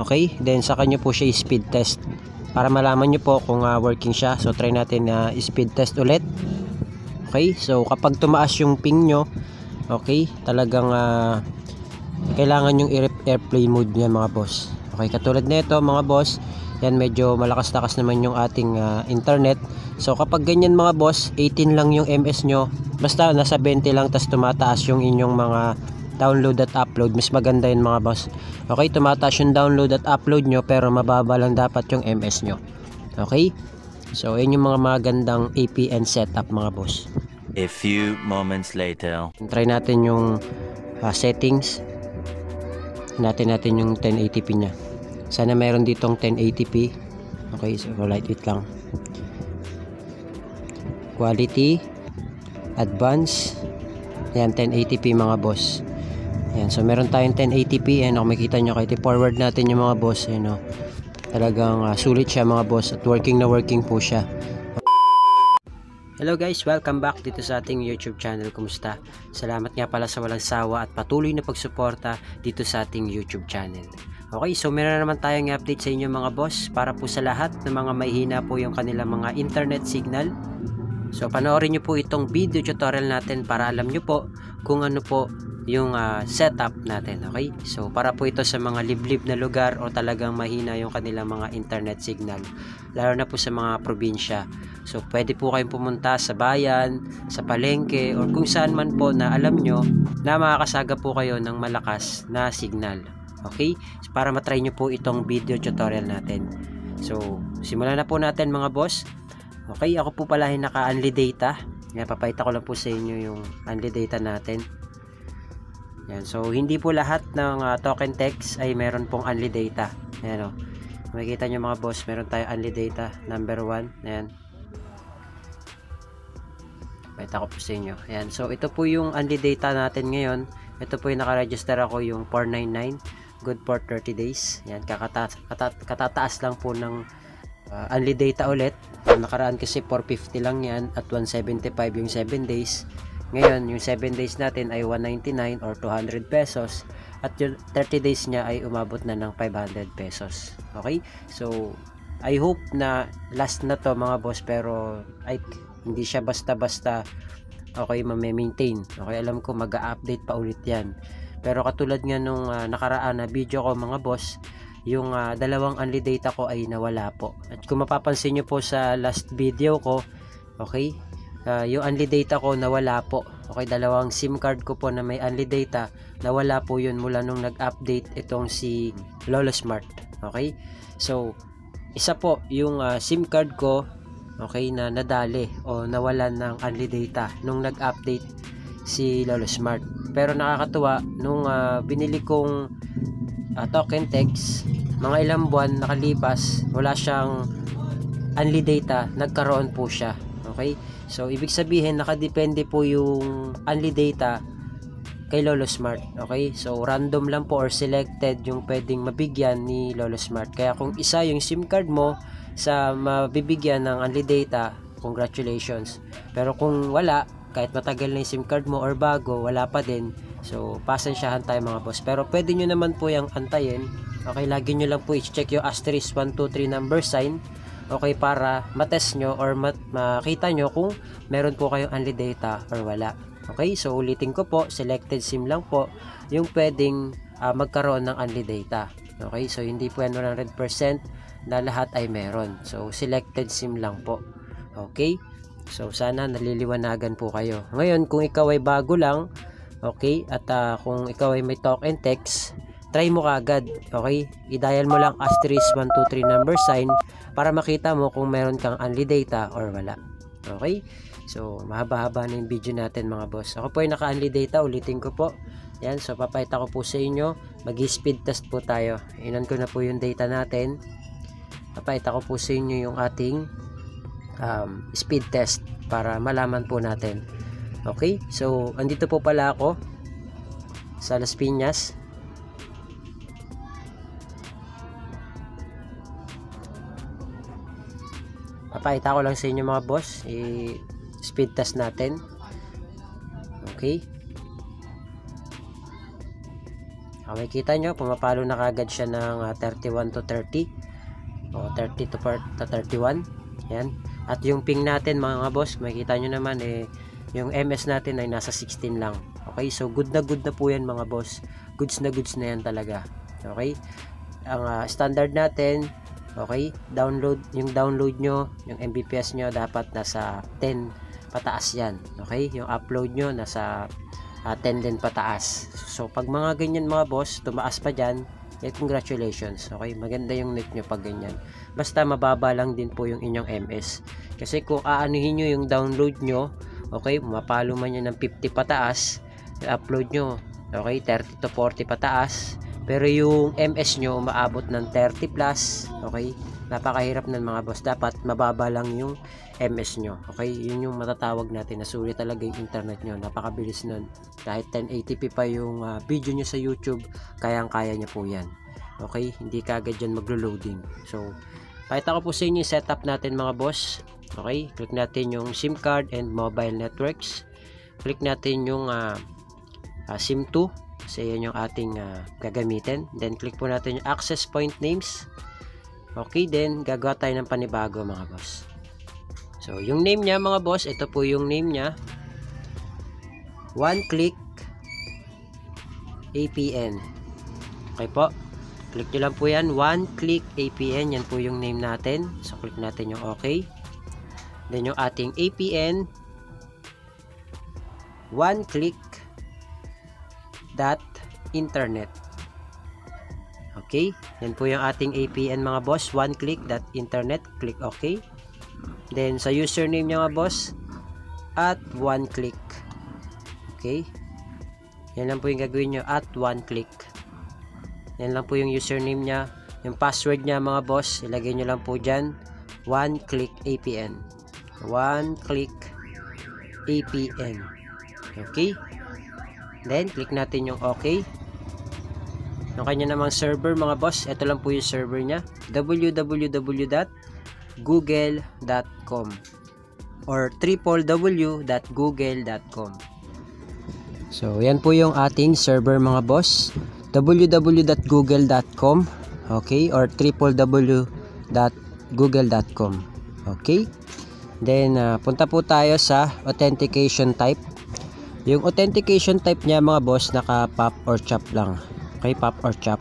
Okay, then saka nyo po siya speed test para malaman nyo po kung working siya. So try natin na speed test ulit. Okay, so kapag tumaas yung ping nyo, okay, talagang kailangan yung airplane mode yan mga boss. Okay, katulad nito mga boss, yan medyo malakas-lakas naman yung ating internet. So kapag ganyan mga boss, 18 lang yung MS nyo, basta nasa 20 lang, tas tumataas yung inyong mga download at upload, mas maganda yun mga boss. Okay, tumataas yung download at upload nyo, pero mababa lang dapat yung MS nyo. Okay, so yun yung mga magandang APN setup mga boss. A few moments later. Try natin yung settings. Natin yung 1080p nya. Sana mayroon ditong 1080p. Okay, so light it lang. Quality, advance. Yan, 1080p mga boss. Yan, so meron tayong 1080p. Ayan, kung makikita nyo, kahit i-forward natin yung mga boss, ayan, talagang sulit siya mga boss, at working na working po siya. Hello guys, welcome back dito sa ating YouTube channel. Kumusta? Salamat nga pala sa walang sawa at patuloy na pagsuporta dito sa ating YouTube channel. Okay, so meron naman tayong update sa inyo mga boss, para po sa lahat ng mga mahihina po yung kanilang mga internet signal. So panoorin nyo po itong video tutorial natin para alam nyo po kung ano po yung setup natin. Okay, so para po ito sa mga liblib na lugar o talagang mahina yung kanilang mga internet signal, lalo na po sa mga probinsya. So pwede po kayong pumunta sa bayan, sa palengke, or kung saan man po na alam nyo na makakasaga po kayo ng malakas na signal. Okay, so, para matry nyo po itong video tutorial natin. So simulan na po natin mga boss. Okay, ako po pala ay naka-unli data. Yan, papakita ko lang po sa inyo yung unli data natin. Yan, so hindi po lahat ng token text ay meron pong unli data. Ayan, makikita nyo mga boss, meron tayo unli data number 1. Ayan, pakita ko po sa inyo. Ayan, so ito po yung unli data natin ngayon. Ito po yung nakaregister ako, yung 499, good for 30 days. Ayan, katataas lang po ng unli data ulit. Nakaraan kasi 450 lang yan at 175 yung 7 days. Ngayon yung 7 days natin ay 199 or 200 pesos, at yung 30 days nya ay umabot na ng 500 pesos. Okay, so I hope na last na to mga boss, pero hindi siya basta-basta okay ma-maintain. Okay, alam ko mag-a-update pa ulit yan, pero katulad nga nung nakaraan na video ko mga boss, yung dalawang unli data ko ay nawala po. At kung mapapansin nyo po sa last video ko, okay, yung unli data ko nawala po. Okay, dalawang SIM card ko po na may unli data, nawala po yun mula nung nag-update itong si Lolo Smart. Okay, so isa po yung SIM card ko, okay, na nadali o nawalan ng unli data nung nag-update si Lolo Smart. Pero nakakatuwa, nung binili kong token text, mga ilang buwan nakalipas, wala siyang unli data, nagkaroon po siya. Okay, so ibig sabihin nakadepende po yung unli data kay Lolo Smart. Okay, so random lang po or selected yung pwedeng mabigyan ni Lolo Smart. Kaya kung isa yung SIM card mo sa mabibigyan ng unli data, congratulations. Pero kung wala, kahit matagal na yung SIM card mo or bago, wala pa din, so pasensyahan tayo mga boss. Pero pwede nyo naman po yung antayin. Okay, lagi nyo lang po i-check yung asterisk 123 number sign. Okay, para matest nyo or makita nyo kung meron po kayong unli data or wala. Okay, so ulitin ko po, selected SIM lang po yung pwedeng magkaroon ng unli data. Okay, so hindi po yan 100% na lahat ay meron. So selected SIM lang po. Okay, so sana naliliwanagan po kayo. Ngayon, kung ikaw ay bago lang, okay, at kung ikaw ay may talk and text, try mo kagad. Okay, i-dial mo lang asterisk 123 number sign para makita mo kung meron kang unli data or wala. Okay, so mahaba-haba na yung video natin mga boss. Ako po ay naka-unli data, ulitin ko po. Yan, so papayta ko po sa inyo, mag-speed test po tayo. Inan ko na po yung data natin. Papayta ko po sa inyo yung ating speed test para malaman po natin. Okay, so andito po pala ako sa Las Piñas. Papakita ko lang sa inyo mga boss, speed test natin. Okay, Makikita nyo, pumapalo na kagad siya ng 31 to 30 o 30 to 31. Yan. At yung ping natin mga boss, makikita nyo naman yung MS natin ay nasa 16 lang. Okay, so good na po yan mga boss. Goods na yan talaga. Okay, ang standard natin, okay, yung download nyo, yung Mbps nyo dapat nasa 10 pataas yan. Okay, yung upload nyo nasa 10 din pataas. So pag mga ganyan mga boss, tumaas pa dyan, congratulations. Okay, maganda yung net nyo pag ganyan. Basta mababa lang din po yung inyong MS. Kasi kung aanuhin nyo yung download nyo, okay, mapalo man yan ng 50 pataas, upload nyo, okay, 30 to 40 pataas, pero yung MS nyo umaabot ng 30 plus, okay, napakahirap ng mga boss. Dapat mababa lang yung MS nyo. Okay, yun yung matatawag natin na sulit talaga yung internet nyo. Napakabilis nun. Kahit 1080p pa yung video nyo sa YouTube, kayang-kaya nyo po yan. Okay, hindi kagad dyan maglo-loading. So, pakita ko po sa inyo yung setup natin mga boss. Okay, click natin yung SIM card and mobile networks. Click natin yung SIM 2. Kasi yan yung ating gagamitin. Then, click po natin yung access point names. Okay, then gagawa tayo ng panibago mga boss. So, yung name niya mga boss, ito po yung name niya. One Click APN. Okay po. Click nyo lang po yan. One Click APN. Yan po yung name natin. So, click natin yung okay. Then, yung ating APN. One Click .internet. Okay. Yan po yung ating APN mga boss. One Click .internet. Click okay. Then, sa username niya mga boss, at One Click. Okay. Yan lang po yung gagawin nyo, at One Click. Yan lang po yung username niya. Yung password niya mga boss, ilagay nyo lang po dyan, One Click APN. One Click APN. Okay. Then, click natin yung okay. Yung kanya namang server mga boss, ito lang po yung server niya, www.google.com or www.google.com. So, yan po yung ating server mga boss, www.google.com, okay, or www.google.com. Okay. Then, punta po tayo sa authentication type. Yung authentication type niya mga boss, naka pop or chop lang. Okay, pop or chop.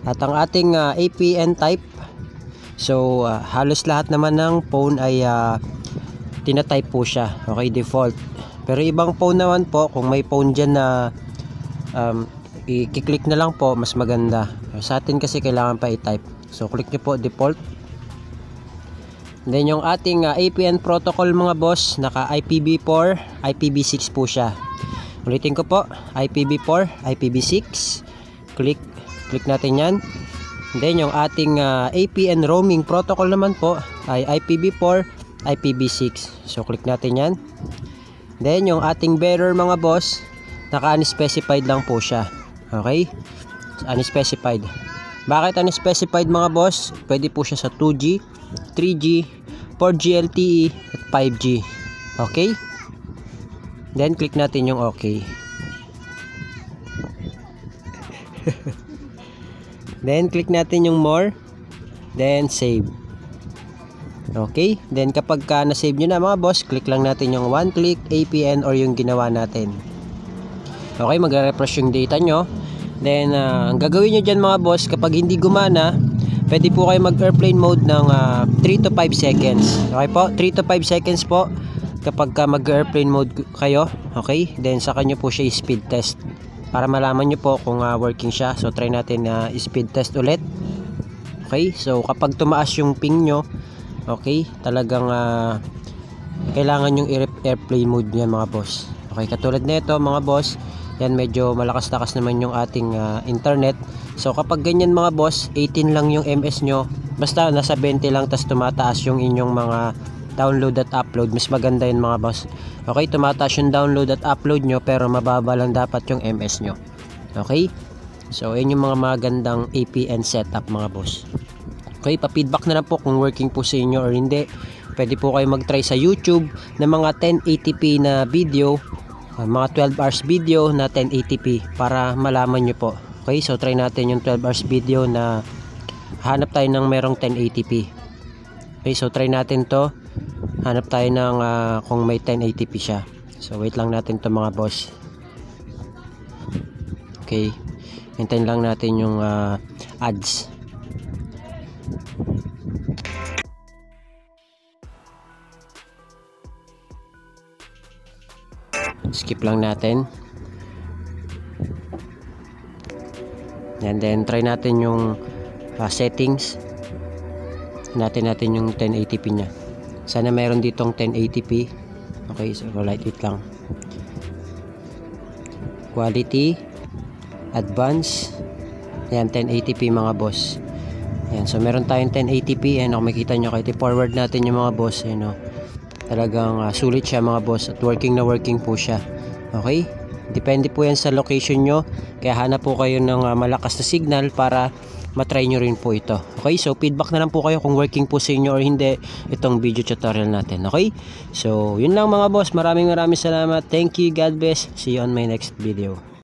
At ang ating APN type, so halos lahat naman ng phone ay tina-type po siya. Okay, default. Pero ibang phone naman po, kung may phone dyan na i-click na lang po, mas maganda. Sa atin kasi kailangan pa i-type. So, click nyo po default. Then, yung ating APN protocol mga boss, naka IPv4, IPv6 po siya. Ulitin ko po, IPv4, IPv6. Click natin yan. Then, yung ating APN roaming protocol naman po, ay IPv4, IPv6. So, click natin yan. Then, yung ating bearer mga boss, naka-unspecified lang po siya. Okay? Unspecified. Bakit unspecified mga boss? Pwede po siya sa 2G, 3G, 4G LTE, at 5G. Okay? Then, click natin yung okay. Then, click natin yung more. Then, save. Okay? Then, kapag na-save nyo na mga boss, click lang natin yung One Click APN or yung ginawa natin. Okay? Magre-refresh yung data nyo. Then, ang gagawin nyo dyan mga boss, kapag hindi gumana, pwede po kayo mag-airplane mode ng 3 to 5 seconds. Okay po? 3 to 5 seconds po kapag mag-airplane mode kayo. Okay? Then, saka nyo po siya speed test para malaman nyo po kung working siya. So, try natin na speed test ulit. Okay? So, kapag tumaas yung ping nyo, okay, talagang kailangan yung airplane mode niya mga boss. Okay, katulad nito mga boss, yan medyo malakas-lakas naman yung ating internet. So kapag ganyan mga boss, 18 lang yung MS nyo, basta nasa 20 lang, tas tumataas yung inyong mga download at upload, mas maganda yun mga boss. Okay, tumataas yung download at upload nyo, pero mababa lang dapat yung MS nyo. Okay, so yun yung mga magandang APN setup mga boss. Okay, pa-feedback na lang po kung working po sa inyo or hindi. Pwede po kayo mag-try sa YouTube ng mga 1080p na video. mga 12 hours video na 1080p para malaman nyo po. Okay, so try natin yung 12 hours video na hanap tayo ng merong 1080p. Okay, so try natin to. Hanap tayo ng kung may 1080p siya. So wait lang natin to mga boss. Okay, hintayin lang natin yung ads. Skip lang natin. And then try natin yung settings. Natin yung 1080p nya. Sana meron ditong 1080p. Okay, so light it lang. Quality, advance. Yan, 1080p mga boss. Yan, so meron tayong 1080p. Ayan, kung makikita nyo, kahit i-forward natin yung mga boss, ayan, talagang sulit siya mga boss at working na working po siya. Okay, depende po yan sa location nyo, kaya hanap po kayo ng malakas na signal para matry nyo rin po ito. Okay, so feedback na lang po kayo kung working po sa inyo or hindi itong video tutorial natin. Okay, so yun lang mga boss, maraming salamat. Thank you, God bless, see you on my next video.